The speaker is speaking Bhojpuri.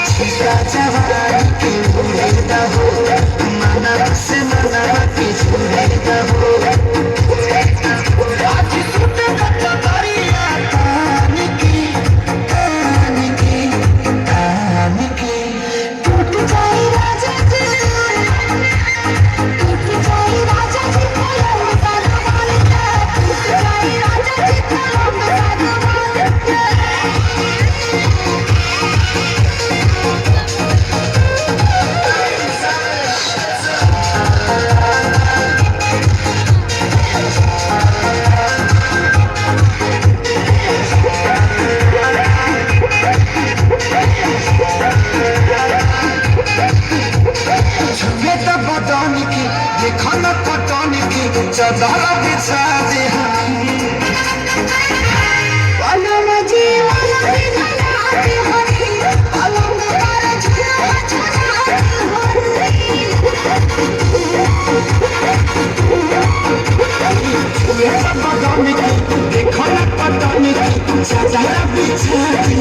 जवानी के उड़ेदा हो मनवा से मनवा के जुड़ेदा हो आज सुत कच्चा दरिया कान की टूट जाए राजा जी टूट जाए राजा जी पलंग सागवान का टूट जाए राजा जी पलंग सागवान का बदन की देखो न कटन की चादर बिछा दे पलंग जीवन बिछाते हरी पलंग पर झुला झुलाते हरी बदन की देखो न कटन की चादर बिछा दे